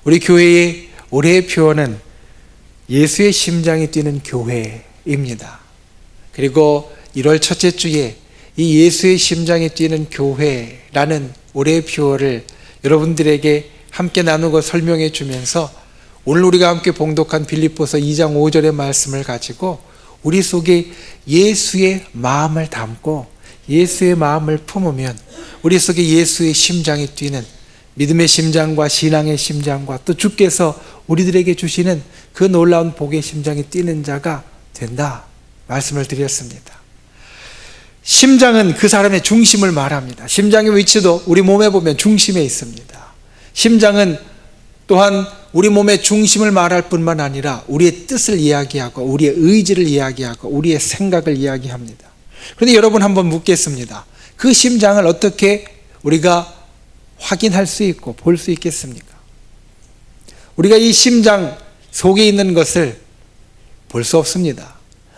우리 교회의 올해의 표어는 예수의 심장이 뛰는 교회입니다. 그리고 1월 첫째 주에 이 예수의 심장이 뛰는 교회라는 올해의 표어를 여러분들에게 함께 나누고 설명해 주면서 오늘 우리가 함께 봉독한 빌립보서 2장 5절의 말씀을 가지고 우리 속에 예수의 마음을 담고 예수의 마음을 품으면 우리 속에 예수의 심장이 뛰는 믿음의 심장과 신앙의 심장과 또 주께서 우리들에게 주시는 그 놀라운 복의 심장이 뛰는 자가 된다 말씀을 드렸습니다. 심장은 그 사람의 중심을 말합니다. 심장의 위치도 우리 몸에 보면 중심에 있습니다. 심장은 또한 우리 몸의 중심을 말할 뿐만 아니라 우리의 뜻을 이야기하고 우리의 의지를 이야기하고 우리의 생각을 이야기합니다. 그런데 여러분 한번 묻겠습니다. 그 심장을 어떻게 우리가 확인할 수 있고 볼 수 있겠습니까? 우리가 이 심장 속에 있는 것을 볼 수 없습니다.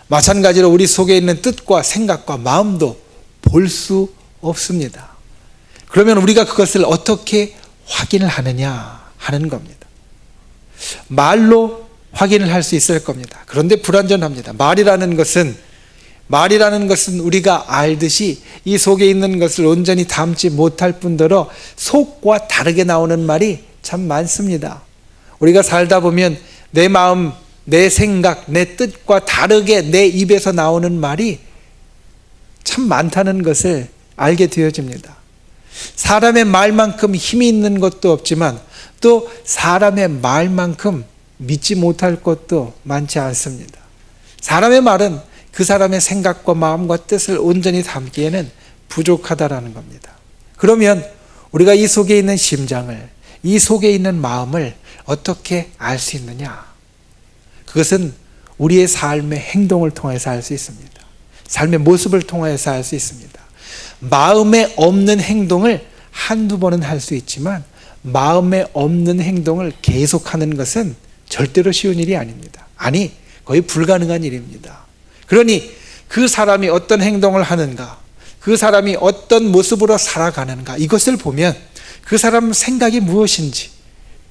마찬가지로 우리 속에 있는 뜻과 생각과 마음도 볼 수 없습니다. 그러면 우리가 그것을 어떻게 확인을 하느냐 하는 겁니다. 말로 확인을 할 수 있을 겁니다. 그런데 불완전합니다. 말이라는 것은 우리가 알듯이 이 속에 있는 것을 온전히 담지 못할 뿐더러 속과 다르게 나오는 말이 참 많습니다. 우리가 살다 보면 내 마음, 내 생각, 내 뜻과 다르게 내 입에서 나오는 말이 참 많다는 것을 알게 되어집니다. 사람의 말만큼 힘이 있는 것도 없지만 또 사람의 말만큼 믿지 못할 것도 많지 않습니다. 사람의 말은 그 사람의 생각과 마음과 뜻을 온전히 담기에는 부족하다라는 겁니다. 그러면 우리가 이 속에 있는 심장을, 이 속에 있는 마음을 어떻게 알 수 있느냐? 그것은 우리의 삶의 행동을 통해서 알 수 있습니다. 삶의 모습을 통해서 알 수 있습니다. 마음에 없는 행동을 한두 번은 할 수 있지만 마음에 없는 행동을 계속하는 것은 절대로 쉬운 일이 아닙니다. 아니, 거의 불가능한 일입니다. 그러니 그 사람이 어떤 행동을 하는가, 그 사람이 어떤 모습으로 살아가는가, 이것을 보면 그 사람 생각이 무엇인지,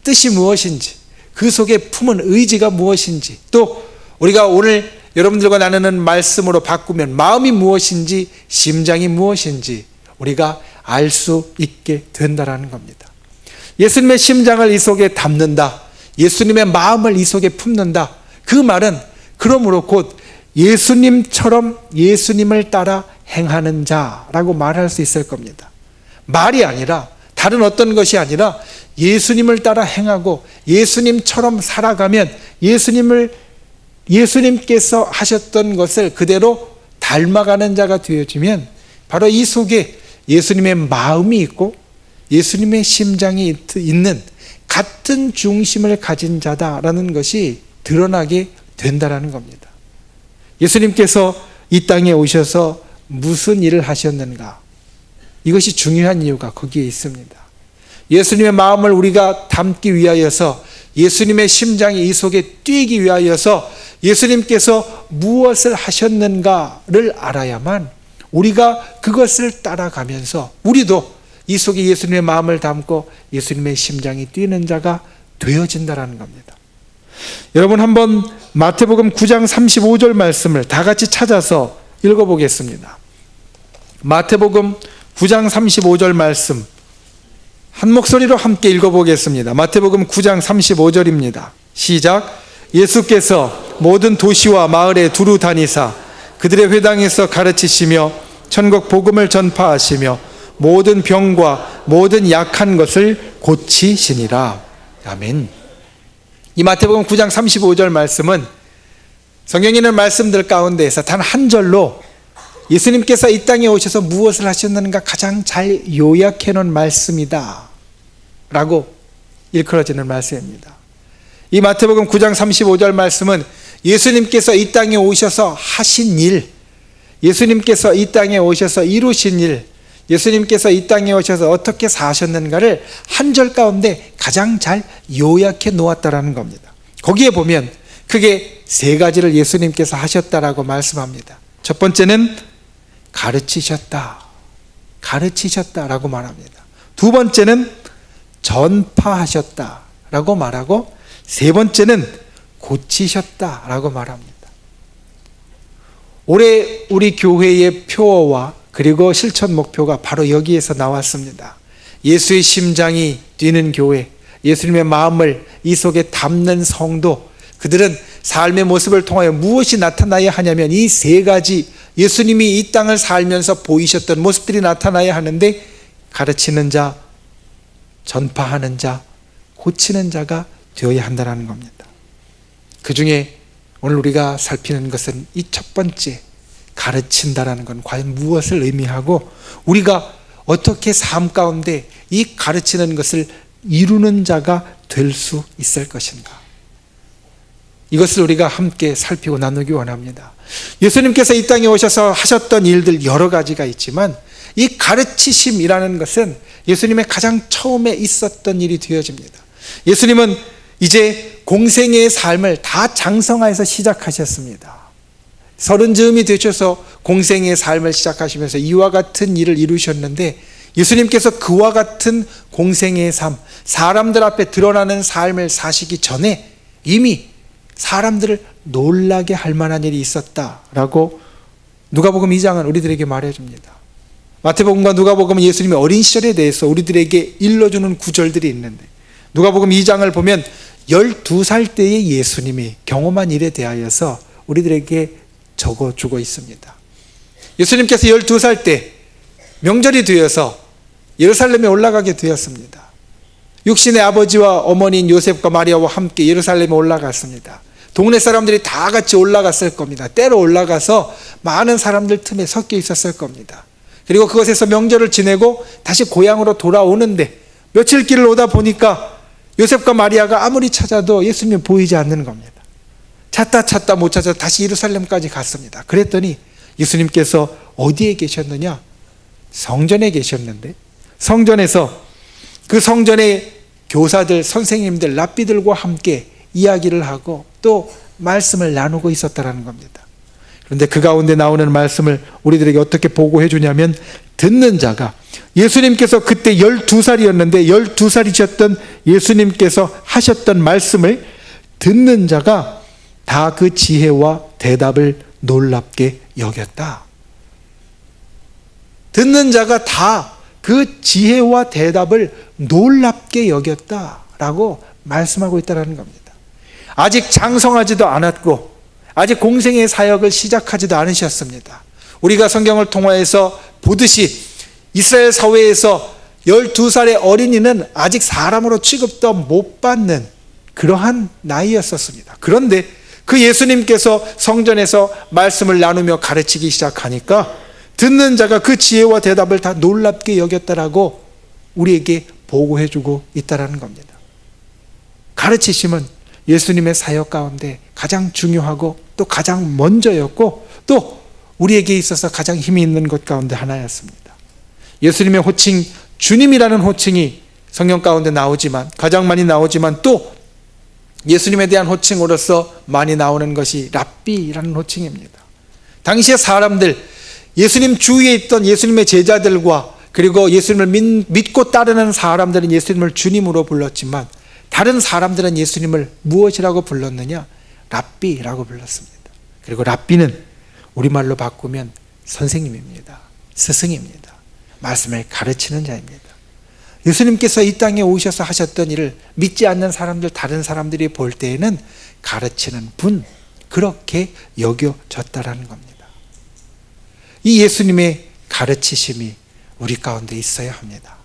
뜻이 무엇인지, 그 속에 품은 의지가 무엇인지, 또 우리가 오늘 여러분들과 나누는 말씀으로 바꾸면 마음이 무엇인지, 심장이 무엇인지 우리가 알 수 있게 된다라는 겁니다. 예수님의 심장을 이 속에 담는다, 예수님의 마음을 이 속에 품는다, 그 말은 그러므로 곧 예수님처럼 예수님을 따라 행하는 자라고 말할 수 있을 겁니다. 말이 아니라, 다른 어떤 것이 아니라 예수님을 따라 행하고 예수님처럼 살아가면 예수님께서 하셨던 것을 그대로 닮아가는 자가 되어지면 바로 이 속에 예수님의 마음이 있고 예수님의 심장이 있는 같은 중심을 가진 자다라는 것이 드러나게 된다라는 겁니다. 예수님께서 이 땅에 오셔서 무슨 일을 하셨는가? 이것이 중요한 이유가 거기에 있습니다. 예수님의 마음을 우리가 담기 위하여서, 예수님의 심장이 이 속에 뛰기 위하여서 예수님께서 무엇을 하셨는가를 알아야만 우리가 그것을 따라가면서 우리도 이 속에 예수님의 마음을 담고 예수님의 심장이 뛰는 자가 되어진다라는 겁니다. 여러분 한번 마태복음 9장 35절 말씀을 다 같이 찾아서 읽어보겠습니다. 마태복음 9장 35절 말씀 한 목소리로 함께 읽어보겠습니다. 마태복음 9장 35절입니다. 시작. 예수께서 모든 도시와 마을에 두루 다니사 그들의 회당에서 가르치시며 천국 복음을 전파하시며 모든 병과 모든 약한 것을 고치시니라. 아멘. 이 마태복음 9장 35절 말씀은 성경에 있는 말씀들 가운데에서 단 한 절로 예수님께서 이 땅에 오셔서 무엇을 하셨는가 가장 잘 요약해 놓은 말씀이다 라고 일컬어지는 말씀입니다. 이 마태복음 9장 35절 말씀은 예수님께서 이 땅에 오셔서 하신 일, 예수님께서 이 땅에 오셔서 이루신 일, 예수님께서 이 땅에 오셔서 어떻게 사셨는가를 한 절 가운데 가장 잘 요약해 놓았다라는 겁니다. 거기에 보면 크게 세 가지를 예수님께서 하셨다라고 말씀합니다. 첫 번째는 가르치셨다라고 말합니다. 두 번째는 전파하셨다라고 라고 말하고, 세 번째는 고치셨다라고 말합니다. 올해 우리 교회의 표어와 그리고 실천 목표가 바로 여기에서 나왔습니다. 예수의 심장이 뛰는 교회, 예수님의 마음을 이 속에 담는 성도, 그들은 삶의 모습을 통하여 무엇이 나타나야 하냐면 이 세 가지 예수님이 이 땅을 살면서 보이셨던 모습들이 나타나야 하는데, 가르치는 자, 전파하는 자, 고치는 자가 되어야 한다는 겁니다. 그 중에 오늘 우리가 살피는 것은 이 첫 번째, 가르친다라는 건 과연 무엇을 의미하고 우리가 어떻게 삶 가운데 이 가르치는 것을 이루는 자가 될 수 있을 것인가. 이것을 우리가 함께 살피고 나누기 원합니다. 예수님께서 이 땅에 오셔서 하셨던 일들 여러 가지가 있지만 이 가르치심이라는 것은 예수님의 가장 처음에 있었던 일이 되어집니다. 예수님은 이제 공생애의 삶을 다 장성하여서 시작하셨습니다. 30쯤이 되셔서 공생애의 삶을 시작하시면서 이와 같은 일을 이루셨는데, 예수님께서 그와 같은 공생애의 삶, 사람들 앞에 드러나는 삶을 사시기 전에 이미 사람들을 놀라게 할 만한 일이 있었다라고 누가복음 2장은 우리들에게 말해줍니다. 마태복음과 누가복음은 예수님의 어린 시절에 대해서 우리들에게 일러주는 구절들이 있는데, 누가복음 2장을 보면 12살 때의 예수님이 경험한 일에 대하여서 우리들에게 적어주고 있습니다. 예수님께서 12살 때 명절이 되어서 예루살렘에 올라가게 되었습니다. 육신의 아버지와 어머니인 요셉과 마리아와 함께 예루살렘에 올라갔습니다. 동네 사람들이 다 같이 올라갔을 겁니다. 때로 올라가서 많은 사람들 틈에 섞여 있었을 겁니다. 그리고 그곳에서 명절을 지내고 다시 고향으로 돌아오는데, 며칠 길을 오다 보니까 요셉과 마리아가 아무리 찾아도 예수님이 보이지 않는 겁니다. 찾다 못 찾아 다시 예루살렘까지 갔습니다. 그랬더니 예수님께서 어디에 계셨느냐? 성전에 계셨는데, 성전에서 그 성전의 교사들, 선생님들, 랍비들과 함께 이야기를 하고 또 말씀을 나누고 있었다는 겁니다. 그런데 그 가운데 나오는 말씀을 우리들에게 어떻게 보고해 주냐면, 듣는 자가, 예수님께서 그때 12살이었는데 12살이셨던 예수님께서 하셨던 말씀을 듣는 자가 다 그 지혜와 대답을 놀랍게 여겼다. 듣는 자가 다 그 지혜와 대답을 놀랍게 여겼다라고 말씀하고 있다는 겁니다. 아직 장성하지도 않았고 아직 공생의 사역을 시작하지도 않으셨습니다. 우리가 성경을 통하여서 보듯이 이스라엘 사회에서 12살의 어린이는 아직 사람으로 취급도 못 받는 그러한 나이였었습니다. 그런데 그 예수님께서 성전에서 말씀을 나누며 가르치기 시작하니까 듣는 자가 그 지혜와 대답을 다 놀랍게 여겼다라고 우리에게 보고해주고 있다는 겁니다. 가르치심은 예수님의 사역 가운데 가장 중요하고 또 가장 먼저였고 또 우리에게 있어서 가장 힘이 있는 것 가운데 하나였습니다. 예수님의 호칭, 주님이라는 호칭이 성경 가운데 나오지만, 가장 많이 나오지만 또 예수님에 대한 호칭으로서 많이 나오는 것이 랍비라는 호칭입니다. 당시의 사람들, 예수님 주위에 있던 예수님의 제자들과 그리고 예수님을 믿고 따르는 사람들은 예수님을 주님으로 불렀지만, 다른 사람들은 예수님을 무엇이라고 불렀느냐? 랍비라고 불렀습니다. 그리고 랍비는 우리말로 바꾸면 선생님입니다. 스승입니다. 말씀을 가르치는 자입니다. 예수님께서 이 땅에 오셔서 하셨던 일을 믿지 않는 사람들, 다른 사람들이 볼 때에는 가르치는 분, 그렇게 여겨졌다라는 겁니다. 이 예수님의 가르치심이 우리 가운데 있어야 합니다.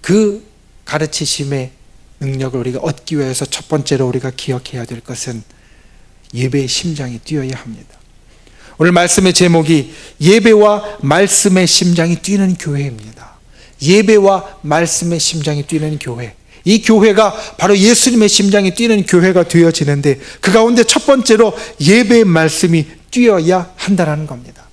그 가르치심의 능력을 우리가 얻기 위해서 첫 번째로 우리가 기억해야 될 것은 예배의 심장이 뛰어야 합니다. 오늘 말씀의 제목이 예배와 말씀의 심장이 뛰는 교회입니다. 예배와 말씀의 심장이 뛰는 교회. 이 교회가 바로 예수님의 심장이 뛰는 교회가 되어지는데, 그 가운데 첫 번째로 예배의 말씀이 뛰어야 한다는 겁니다.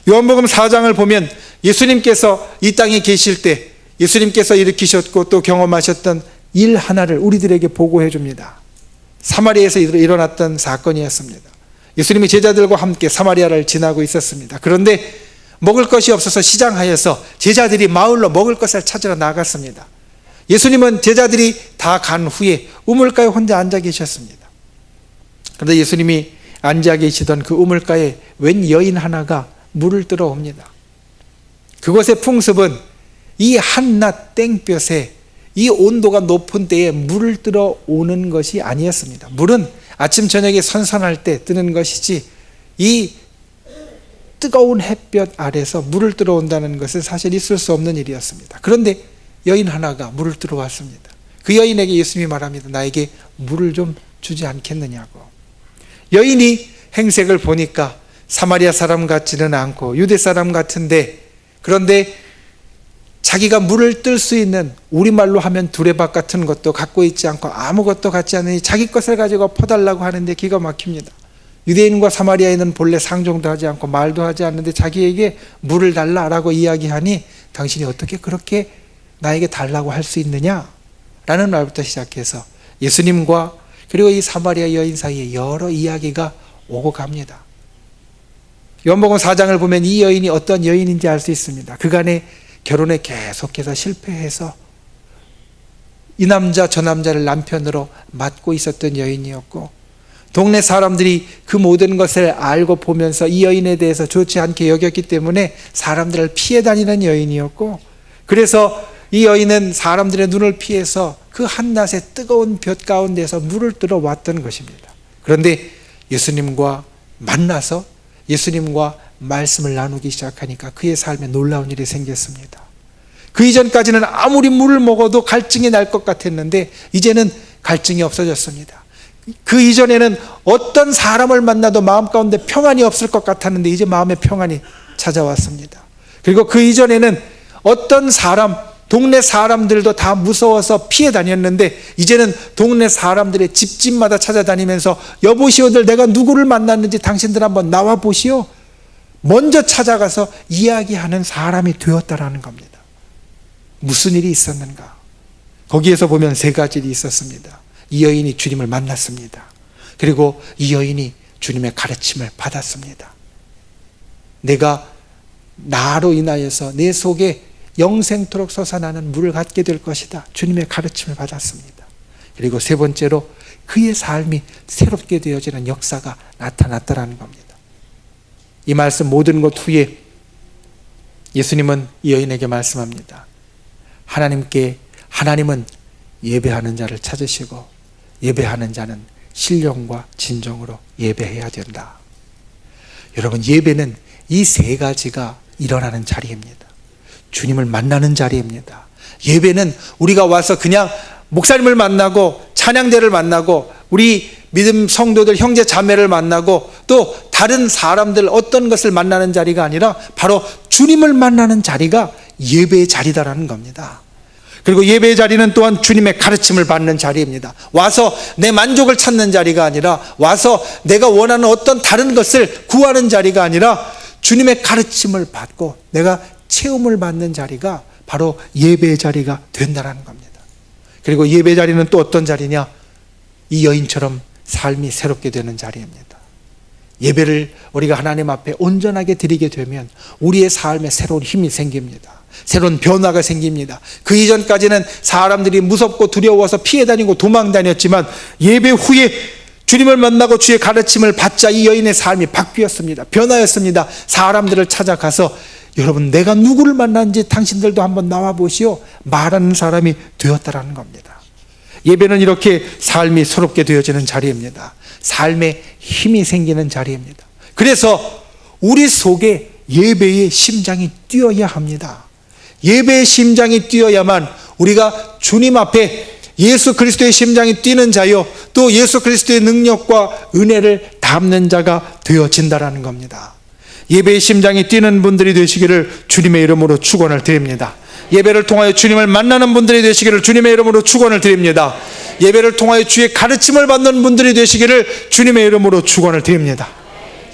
요한복음 4장을 보면 예수님께서 이 땅에 계실 때 예수님께서 일으키셨고 또 경험하셨던 일 하나를 우리들에게 보고해 줍니다. 사마리아에서 일어났던 사건이었습니다. 예수님이 제자들과 함께 사마리아를 지나고 있었습니다. 그런데 먹을 것이 없어서 시장하여서 제자들이 마을로 먹을 것을 찾으러 나갔습니다. 예수님은 제자들이 다 간 후에 우물가에 혼자 앉아 계셨습니다. 그런데 예수님이 앉아 계시던 그 우물가에 웬 여인 하나가 물을 들어옵니다. 그곳의 풍습은 이 한낮 땡볕에 이 온도가 높은 때에 물을 들어오는 것이 아니었습니다. 물은 아침 저녁에 선선할 때 뜨는 것이지 이 뜨거운 햇볕 아래서 물을 들어온다는 것은 사실 있을 수 없는 일이었습니다. 그런데 여인 하나가 물을 들어왔습니다. 그 여인에게 예수님이 말합니다. 나에게 물을 좀 주지 않겠느냐고. 여인이 행색을 보니까 사마리아 사람 같지는 않고 유대 사람 같은데, 그런데 자기가 물을 뜰 수 있는, 우리말로 하면 두레박 같은 것도 갖고 있지 않고 아무것도 갖지 않으니 자기 것을 가지고 퍼달라고 하는데 기가 막힙니다. 유대인과 사마리아인은 본래 상종도 하지 않고 말도 하지 않는데 자기에게 물을 달라라고 이야기하니 당신이 어떻게 그렇게 나에게 달라고 할 수 있느냐? 라는 말부터 시작해서 예수님과 그리고 이 사마리아 여인 사이에 여러 이야기가 오고 갑니다. 요한복음 4장을 보면 이 여인이 어떤 여인인지 알 수 있습니다. 그간에 결혼에 계속해서 실패해서 이 남자 저 남자를 남편으로 맡고 있었던 여인이었고, 동네 사람들이 그 모든 것을 알고 보면서 이 여인에 대해서 좋지 않게 여겼기 때문에 사람들을 피해 다니는 여인이었고, 그래서 이 여인은 사람들의 눈을 피해서 그 한낮의 뜨거운 볕 가운데서 물을 들어왔던 것입니다. 그런데 예수님과 만나서 예수님과 말씀을 나누기 시작하니까 그의 삶에 놀라운 일이 생겼습니다. 그 이전까지는 아무리 물을 먹어도 갈증이 날 것 같았는데 이제는 갈증이 없어졌습니다. 그 이전에는 어떤 사람을 만나도 마음 가운데 평안이 없을 것 같았는데 이제 마음의 평안이 찾아왔습니다. 그리고 그 이전에는 어떤 사람, 동네 사람들도 다 무서워서 피해 다녔는데 이제는 동네 사람들의 집집마다 찾아다니면서 여보시오들 내가 누구를 만났는지 당신들 한번 나와 보시오. 먼저 찾아가서 이야기하는 사람이 되었다라는 겁니다. 무슨 일이 있었는가? 거기에서 보면 세 가지 일이 있었습니다. 이 여인이 주님을 만났습니다. 그리고 이 여인이 주님의 가르침을 받았습니다. 내가 나로 인하여서 내 속에 영생토록 솟아나는 물을 갖게 될 것이다. 주님의 가르침을 받았습니다. 그리고 세 번째로 그의 삶이 새롭게 되어지는 역사가 나타났다라는 겁니다. 이 말씀 모든 것 후에 예수님은 이 여인에게 말씀합니다. 하나님은 예배하는 자를 찾으시고 예배하는 자는 신령과 진정으로 예배해야 된다. 여러분, 예배는 이 세 가지가 일어나는 자리입니다. 주님을 만나는 자리입니다. 예배는 우리가 와서 그냥 목사님을 만나고 찬양대를 만나고 우리 믿음 성도들 형제 자매를 만나고 또 다른 사람들 어떤 것을 만나는 자리가 아니라 바로 주님을 만나는 자리가 예배의 자리다라는 겁니다. 그리고 예배의 자리는 또한 주님의 가르침을 받는 자리입니다. 와서 내 만족을 찾는 자리가 아니라 와서 내가 원하는 어떤 다른 것을 구하는 자리가 아니라 주님의 가르침을 받고 내가 체험을 받는 자리가 바로 예배의 자리가 된다는 겁니다. 그리고 예배의 자리는 또 어떤 자리냐? 이 여인처럼 삶이 새롭게 되는 자리입니다. 예배를 우리가 하나님 앞에 온전하게 드리게 되면 우리의 삶에 새로운 힘이 생깁니다. 새로운 변화가 생깁니다. 그 이전까지는 사람들이 무섭고 두려워서 피해 다니고 도망 다녔지만 예배 후에 주님을 만나고 주의 가르침을 받자 이 여인의 삶이 바뀌었습니다. 변화였습니다. 사람들을 찾아가서 여러분 내가 누구를 만났는지 당신들도 한번 나와 보시오 말하는 사람이 되었다라는 겁니다. 예배는 이렇게 삶이 새롭게 되어지는 자리입니다. 삶에 힘이 생기는 자리입니다. 그래서 우리 속에 예배의 심장이 뛰어야 합니다. 예배의 심장이 뛰어야만 우리가 주님 앞에 예수 그리스도의 심장이 뛰는 자요 또 예수 그리스도의 능력과 은혜를 담는 자가 되어진다라는 겁니다. 예배의 심장이 뛰는 분들이 되시기를 주님의 이름으로 축원을 드립니다. 예배를 통하여 주님을 만나는 분들이 되시기를 주님의 이름으로 축원을 드립니다. 예배를 통하여 주의 가르침을 받는 분들이 되시기를 주님의 이름으로 축원을 드립니다.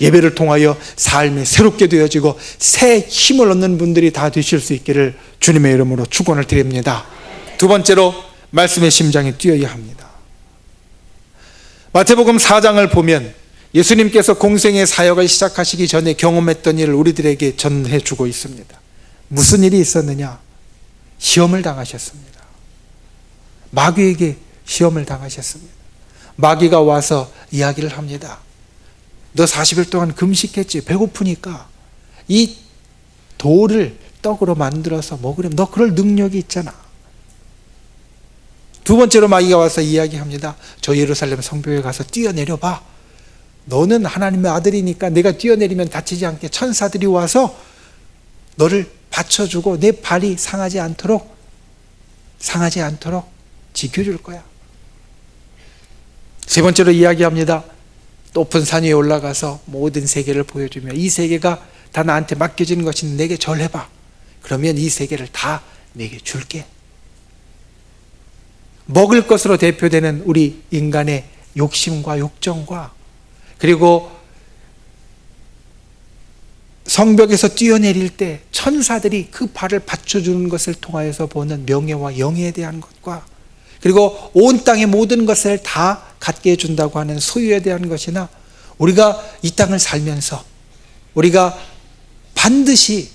예배를 통하여 삶이 새롭게 되어지고 새 힘을 얻는 분들이 다 되실 수 있기를 주님의 이름으로 축원을 드립니다. 두 번째로 말씀의 심장이 뛰어야 합니다. 마태복음 4장을 보면 예수님께서 공생의 사역을 시작하시기 전에 경험했던 일을 우리들에게 전해주고 있습니다. 무슨 일이 있었느냐? 시험을 당하셨습니다. 마귀에게 시험을 당하셨습니다. 마귀가 와서 이야기를 합니다. 너 40일 동안 금식했지? 배고프니까 이 돌을 떡으로 만들어서 먹으려면 너 그럴 능력이 있잖아. 두 번째로 마귀가 와서 이야기합니다. 저 예루살렘 성벽에 가서 뛰어내려 봐. 너는 하나님의 아들이니까 내가 뛰어내리면 다치지 않게 천사들이 와서 너를 받쳐주고 내 발이 상하지 않도록 지켜줄 거야. 세 번째로 이야기합니다. 높은 산 위에 올라가서 모든 세계를 보여주며 이 세계가 다 나한테 맡겨진 것인데 내게 절해봐. 그러면 이 세계를 다 내게 줄게. 먹을 것으로 대표되는 우리 인간의 욕심과 욕정과 그리고 성벽에서 뛰어내릴 때 천사들이 그 발을 받쳐주는 것을 통하여서 보는 명예와 영예에 대한 것과 그리고 온 땅의 모든 것을 다 갖게 해준다고 하는 소유에 대한 것이나 우리가 이 땅을 살면서 우리가 반드시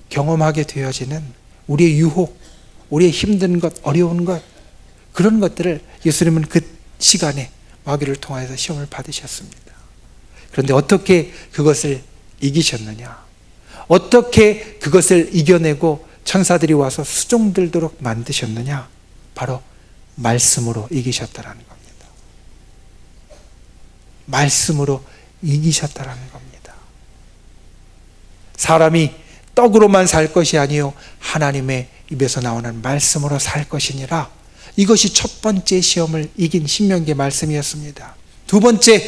경험하게 되어지는 우리의 유혹, 우리의 힘든 것, 어려운 것 그런 것들을 예수님은 그 시간에 마귀를 통하여서 시험을 받으셨습니다. 그런데 어떻게 그것을 이기셨느냐? 어떻게 그것을 이겨내고 천사들이 와서 수종들도록 만드셨느냐? 바로 말씀으로 이기셨다라는 겁니다. 말씀으로 이기셨다라는 겁니다. 사람이 떡으로만 살 것이 아니요 하나님의 입에서 나오는 말씀으로 살 것이니라. 이것이 첫 번째 시험을 이긴 신명기의 말씀이었습니다. 두 번째,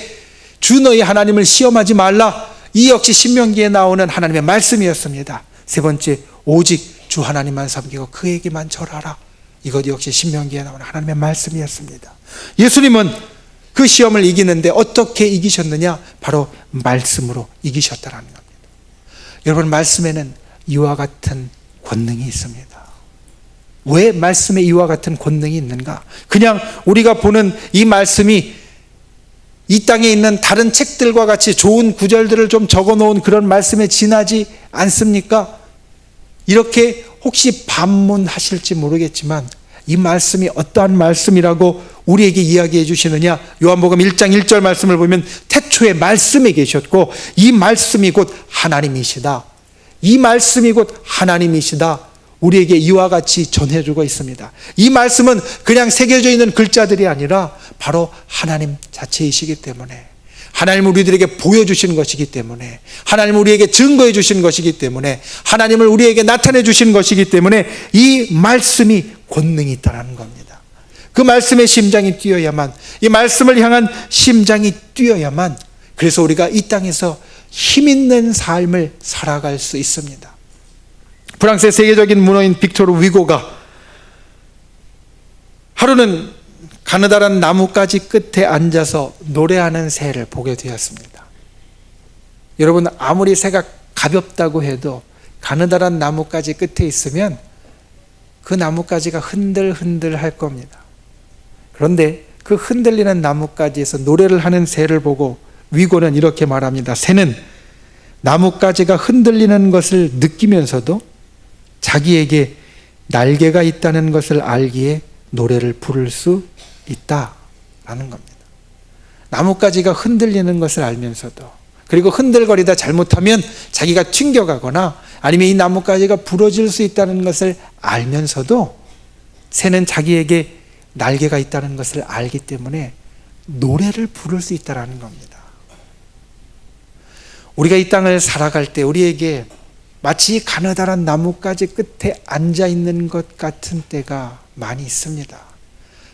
주 너희 하나님을 시험하지 말라. 이 역시 신명기에 나오는 하나님의 말씀이었습니다. 세 번째, 오직 주 하나님만 섬기고 그에게만 절하라. 이것 역시 신명기에 나오는 하나님의 말씀이었습니다. 예수님은 그 시험을 이기는데 어떻게 이기셨느냐? 바로 말씀으로 이기셨다는 겁니다. 여러분, 말씀에는 이와 같은 권능이 있습니다. 왜 말씀에 이와 같은 권능이 있는가? 그냥 우리가 보는 이 말씀이 이 땅에 있는 다른 책들과 같이 좋은 구절들을 좀 적어놓은 그런 말씀에 지나지 않습니까? 이렇게 혹시 반문하실지 모르겠지만 이 말씀이 어떠한 말씀이라고 우리에게 이야기해 주시느냐? 요한복음 1장 1절 말씀을 보면 태초에 말씀이 계셨고 이 말씀이 곧 하나님이시다. 이 말씀이 곧 하나님이시다. 우리에게 이와 같이 전해주고 있습니다. 이 말씀은 그냥 새겨져 있는 글자들이 아니라 바로 하나님 자체이시기 때문에, 하나님 우리들에게 보여주신 것이기 때문에, 하나님 우리에게 증거해 주신 것이기 때문에, 하나님을 우리에게 나타내 주신 것이기 때문에 이 말씀이 권능이 있다는 겁니다. 그 말씀의 심장이 뛰어야만, 이 말씀을 향한 심장이 뛰어야만, 그래서 우리가 이 땅에서 힘 있는 삶을 살아갈 수 있습니다. 프랑스의 세계적인 문어인 빅토르 위고가 하루는 가느다란 나뭇가지 끝에 앉아서 노래하는 새를 보게 되었습니다. 여러분, 아무리 새가 가볍다고 해도 가느다란 나뭇가지 끝에 있으면 그 나뭇가지가 흔들흔들 할 겁니다. 그런데 그 흔들리는 나뭇가지에서 노래를 하는 새를 보고 위고는 이렇게 말합니다. 새는 나뭇가지가 흔들리는 것을 느끼면서도 자기에게 날개가 있다는 것을 알기에 노래를 부를 수 있다라는 겁니다. 나뭇가지가 흔들리는 것을 알면서도, 그리고 흔들거리다 잘못하면 자기가 튕겨가거나 아니면 이 나뭇가지가 부러질 수 있다는 것을 알면서도 새는 자기에게 날개가 있다는 것을 알기 때문에 노래를 부를 수 있다는 겁니다. 우리가 이 땅을 살아갈 때 우리에게 마치 가느다란 나뭇가지 끝에 앉아있는 것 같은 때가 많이 있습니다.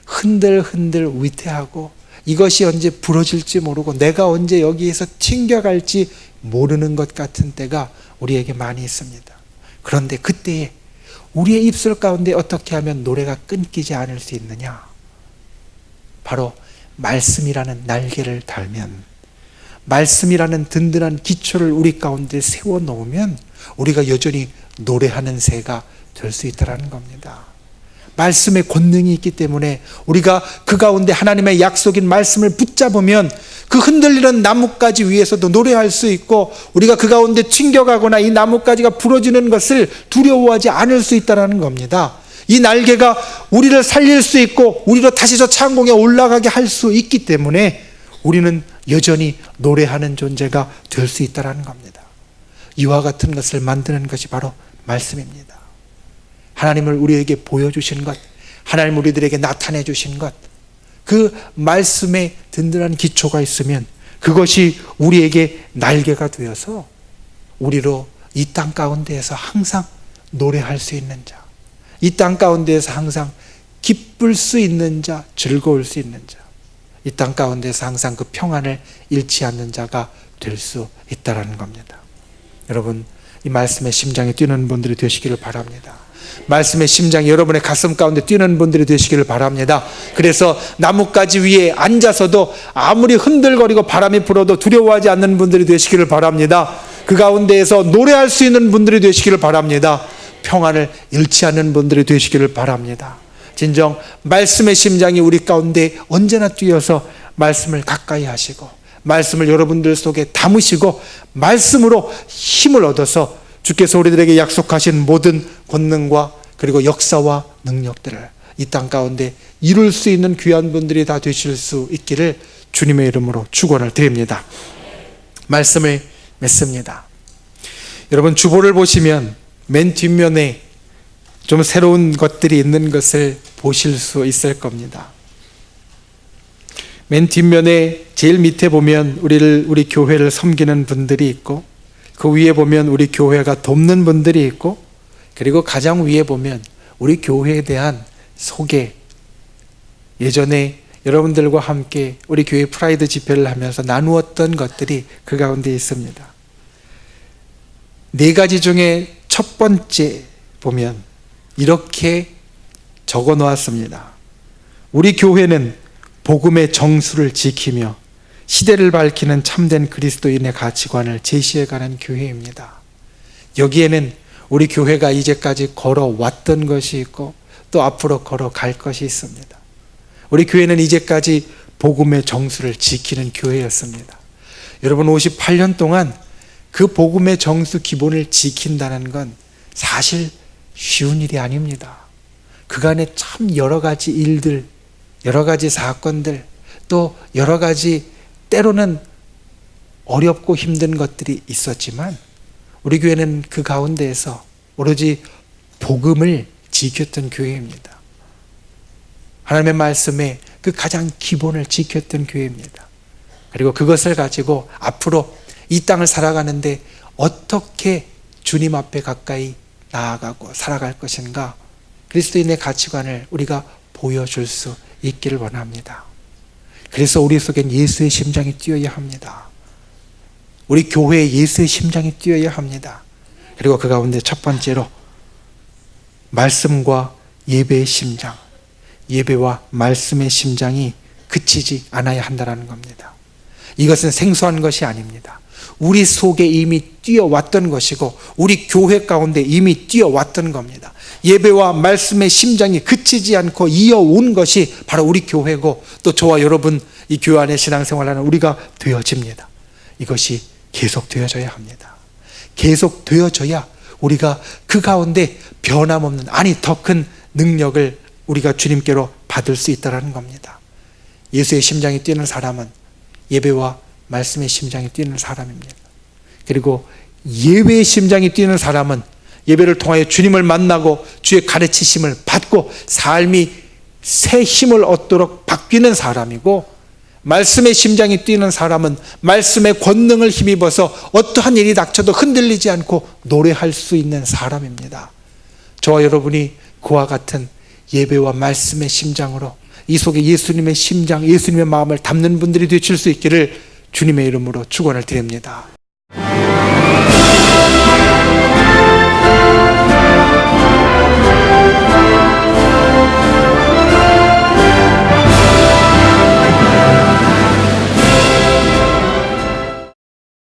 흔들흔들 위태하고 이것이 언제 부러질지 모르고 내가 언제 여기에서 튕겨갈지 모르는 것 같은 때가 우리에게 많이 있습니다. 그런데 그때에 우리의 입술 가운데 어떻게 하면 노래가 끊기지 않을 수 있느냐? 바로 말씀이라는 날개를 달면, 말씀이라는 든든한 기초를 우리 가운데 세워놓으면 우리가 여전히 노래하는 새가 될 수 있다는 겁니다. 말씀의 권능이 있기 때문에 우리가 그 가운데 하나님의 약속인 말씀을 붙잡으면 그 흔들리는 나뭇가지 위에서도 노래할 수 있고, 우리가 그 가운데 튕겨가거나 이 나뭇가지가 부러지는 것을 두려워하지 않을 수 있다는 겁니다. 이 날개가 우리를 살릴 수 있고 우리로 다시 저 창공에 올라가게 할 수 있기 때문에 우리는 여전히 노래하는 존재가 될 수 있다는 겁니다. 이와 같은 것을 만드는 것이 바로 말씀입니다. 하나님을 우리에게 보여주신 것, 하나님 우리들에게 나타내 주신 것, 그 말씀에 든든한 기초가 있으면 그것이 우리에게 날개가 되어서 우리로 이 땅 가운데에서 항상 노래할 수 있는 자, 이 땅 가운데에서 항상 기쁠 수 있는 자, 즐거울 수 있는 자, 이 땅 가운데서 항상 그 평안을 잃지 않는 자가 될 수 있다는 겁니다. 여러분, 이 말씀의 심장이 뛰는 분들이 되시기를 바랍니다. 말씀의 심장이 여러분의 가슴 가운데 뛰는 분들이 되시기를 바랍니다. 그래서 나뭇가지 위에 앉아서도 아무리 흔들거리고 바람이 불어도 두려워하지 않는 분들이 되시기를 바랍니다. 그 가운데에서 노래할 수 있는 분들이 되시기를 바랍니다. 평안을 잃지 않는 분들이 되시기를 바랍니다. 진정 말씀의 심장이 우리 가운데 언제나 뛰어서 말씀을 가까이 하시고 말씀을 여러분들 속에 담으시고 말씀으로 힘을 얻어서 주께서 우리들에게 약속하신 모든 권능과 그리고 역사와 능력들을 이 땅 가운데 이룰 수 있는 귀한 분들이 다 되실 수 있기를 주님의 이름으로 축원을 드립니다. 말씀을 맺습니다. 여러분, 주보를 보시면 맨 뒷면에 좀 새로운 것들이 있는 것을 보실 수 있을 겁니다. 맨 뒷면에 제일 밑에 보면 우리 교회를 섬기는 분들이 있고, 그 위에 보면 우리 교회가 돕는 분들이 있고, 그리고 가장 위에 보면 우리 교회에 대한 소개, 예전에 여러분들과 함께 우리 교회 프라이드 집회를 하면서 나누었던 것들이 그 가운데 있습니다. 4가지 중에 첫 번째 보면 이렇게 적어 놓았습니다. 우리 교회는 복음의 정수를 지키며 시대를 밝히는 참된 그리스도인의 가치관을 제시해가는 교회입니다. 여기에는 우리 교회가 이제까지 걸어왔던 것이 있고 또 앞으로 걸어갈 것이 있습니다. 우리 교회는 이제까지 복음의 정수를 지키는 교회였습니다. 여러분, 58년 동안 그 복음의 정수 기본을 지킨다는 건 사실 쉬운 일이 아닙니다. 그간에 참 여러 가지 일들, 여러 가지 사건들, 또 여러 가지 때로는 어렵고 힘든 것들이 있었지만 우리 교회는 그 가운데에서 오로지 복음을 지켰던 교회입니다. 하나님의 말씀에 그 가장 기본을 지켰던 교회입니다. 그리고 그것을 가지고 앞으로 이 땅을 살아가는데 어떻게 주님 앞에 가까이 나아가고 살아갈 것인가, 그리스도인의 가치관을 우리가 보여줄 수 있기를 원합니다. 그래서 우리 속엔 예수의 심장이 뛰어야 합니다. 우리 교회에 예수의 심장이 뛰어야 합니다. 그리고 그 가운데 첫 번째로 말씀과 예배의 심장, 예배와 말씀의 심장이 그치지 않아야 한다는 겁니다. 이것은 생소한 것이 아닙니다. 우리 속에 이미 뛰어왔던 것이고 우리 교회 가운데 이미 뛰어왔던 겁니다. 예배와 말씀의 심장이 그치지 않고 이어온 것이 바로 우리 교회고 또 저와 여러분 이 교회 안에 신앙생활하는 우리가 되어집니다. 이것이 계속 되어져야 합니다. 계속 되어져야 우리가 그 가운데 변함없는, 아니 더 큰 능력을 우리가 주님께로 받을 수 있다는 겁니다. 예수의 심장이 뛰는 사람은 예배와 말씀의 심장이 뛰는 사람입니다. 그리고 예배의 심장이 뛰는 사람은 예배를 통하여 주님을 만나고 주의 가르치심을 받고 삶이 새 힘을 얻도록 바뀌는 사람이고, 말씀의 심장이 뛰는 사람은 말씀의 권능을 힘입어서 어떠한 일이 닥쳐도 흔들리지 않고 노래할 수 있는 사람입니다. 저와 여러분이 그와 같은 예배와 말씀의 심장으로 이 속에 예수님의 심장, 예수님의 마음을 담는 분들이 되실 수 있기를 주님의 이름으로 축원을 드립니다.